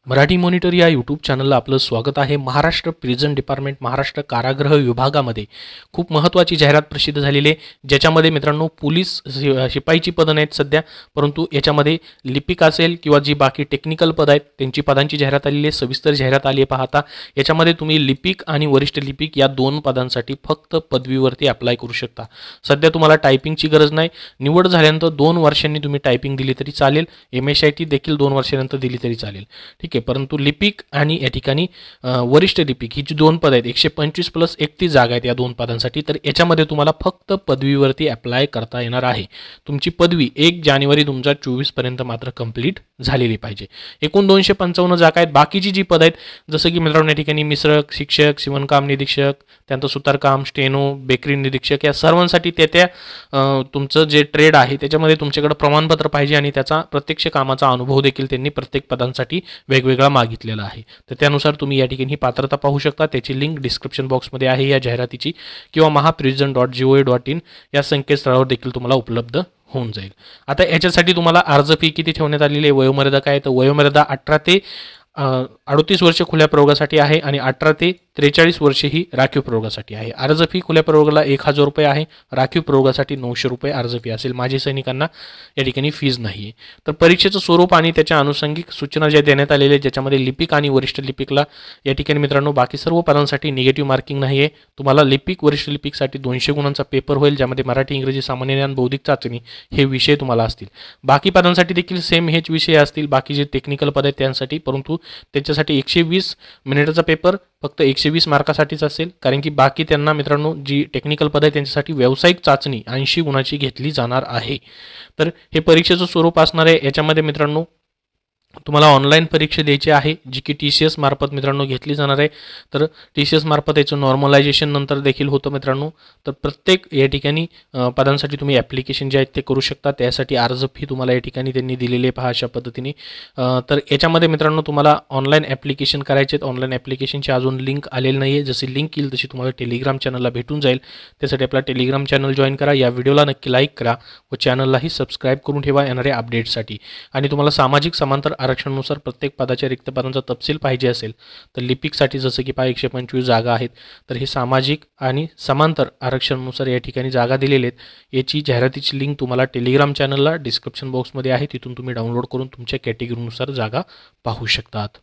Marathi monitor या YouTube चॅनलला आपलं स्वागत आहे। महाराष्ट्र प्रिझन डिपार्टमेंट महाराष्ट्र कारागृह विभागामध्ये खूप महत्त्वाची जाहिरात प्रसिद्ध झालेली आहे, ज्याच्यामध्ये मित्रांनो पोलीस शिपाईची पदं नाहीत सध्या, परंतु याच्यामध्ये लिपिक असेल किंवा जी बाकी टेक्निकल पद आहेत त्यांची पदांची जाहिरात आलेली आहे। सविस्तर जाहिरात आली आहे पाहता। याच्यामध्ये तुम्ही लिपिक आणि वरिष्ठ लिपिक या दोन पदांसाठी फक्त पदवीवरती अप्लाय करू शकता। सध्या तुम्हाला टायपिंगची गरज नाही। निवड झाल्यानंतर 2 वर्षांनी तुम्ही टायपिंग दिली तरी चालेल। MSIT देखील 2 वर्षांनंतर दिली तरी चालेल, ठीक आहे। परंतु लिपिक आणि या ठिकाणी वरिष्ठ लिपिक ही जी दोन पद आहेत 125 + 31 जागा आहेत या दोन पदांसाठी। तर याच्यामध्ये तुम्हाला फक्त पदवीवरती अप्लाय करता येणार आहे। तुमची पदवी 1 जानेवारी 2024 पर्यंत मात्र कंप्लीट झालेली पाहिजे। एकूण 255 जागा आहेत। बाकीची जी पद आहेत जसं की मित्रांनो या ठिकाणी मिश्रक, शिक्षक, शिवणकाम निरीक्षक, त्यानंतर सुतारकाम, स्टेनो, बेकरी निरीक्षक या सर्वांसाठी त्या तुमचं जे ट्रेड आहे त्याच्यामध्ये तुमच्याकडे प्रमाणपत्र पाहिजे आणि त्याचा प्रत्यक्ष कामाचा अनुभव देखील त्यांनी प्रत्येक पदांसाठी वेगवेगळा मागितलेला आहे। तर त्यानुसार तुम्ही या ठिकाणी ही पात्रता पाहू शकता। त्याची लिंक डिस्क्रिप्शन बॉक्समध्ये आहे या जाहिरातीची, किंवा mahaprison.gov.in या संकेतस्थळावर देखील तुम्हाला उपलब्ध होऊन जाईल। आता याच्यासाठी तुम्हाला अर्ज फी किती ठेवण्यात आलेली आहे, वयोमर्यादा काय, तर वयोमर्यादा 18 ते 38 वर्ष खुल्या प्रयोगासाठी आहे आणि 18 ते 43 वर्षे ही राखीव प्रयोगासाठी आहे। अर्ज फी खुल्या प्रयोगाला 1000 रुपये आहे, राखीव प्रयोगासाठी 900 रुपये अर्ज फी असेल। माजी सैनिकांना या ठिकाणी फीज नाही आहे। तर परीक्षेचं स्वरूप आणि त्याच्या अनुषंगिक सूचना ज्या देण्यात आलेल्या आहेत, ज्याच्यामध्ये लिपिक आणि वरिष्ठ लिपिकला या ठिकाणी मित्रांनो बाकी सर्व पदांसाठी निगेटिव्ह मार्किंग नाही आहे। तुम्हाला लिपिक वरिष्ठ लिपिकसाठी 200 गुणांचा पेपर होईल, ज्यामध्ये मराठी, इंग्रजी, सामान्य ज्ञान, बौद्धिक चाचणी हे विषय तुम्हाला असतील। बाकी पदांसाठी देखील सेम हेच विषय असतील, बाकी जे टेक्निकल पद आहेत त्यांसाठी, परंतु त्याच्यासाठी 120 मिनिटाचा पेपर फक्त 120 मार्कासाठीच असेल, कारण की बाकी त्यांना मित्रांनो जी टेक्निकल पद आहे त्यांच्यासाठी व्यावसायिक चाचणी 80 गुणांची घेतली जाणार आहे। तर हे परीक्षेचं स्वरूप असणार आहे। याच्यामध्ये मित्रांनो तुम्हाला ऑनलाईन परीक्षा द्यायची आहे, जी की TCS मार्फत मित्रांनो घेतली जाणार आहे। तर TCS मार्फत याचं नॉर्मलायझेशन नंतर देखील होतं मित्रांनो। तर प्रत्येक या ठिकाणी पदांसाठी तुम्ही ॲप्लिकेशन जे आहेत ते करू शकता। त्यासाठी अर्ज फी तुम्हाला या ठिकाणी त्यांनी दिलेली आहे पहा अशा पद्धतीने। तर याच्यामध्ये मित्रांनो तुम्हाला ऑनलाईन ॲप्लिकेशन करायचे आहेत। ऑनलाईन ॲप्लिकेशनची अजून लिंक आलेली नाही आहे। जशी लिंक येईल तशी तुम्हाला टेलिग्राम चॅनलला भेटून जाईल। त्यासाठी आपला टेलिग्राम चॅनल जॉईन करा, या व्हिडिओला नक्की लाईक करा व चॅनललाही सबस्क्राईब करून ठेवा येणाऱ्या अपडेट्ससाठी। आणि तुम्हाला सामाजिक समांतर आरक्षणानुसार प्रत्येक पदाच्या रिक्त पदांचा तपशील पाहिजे असेल तर लिपिकसाठी जसं की 125 जागा आहेत, तर हे सामाजिक आणि समांतर आरक्षणानुसार या ठिकाणी जागा दिलेल्या आहेत। याची जाहिरातीची लिंक तुम्हाला टेलिग्राम चॅनलला डिस्क्रिप्शन बॉक्समध्ये आहे, तिथून तुम्ही डाउनलोड करून तुमच्या कॅटेगरीनुसार जागा पाहू शकतात।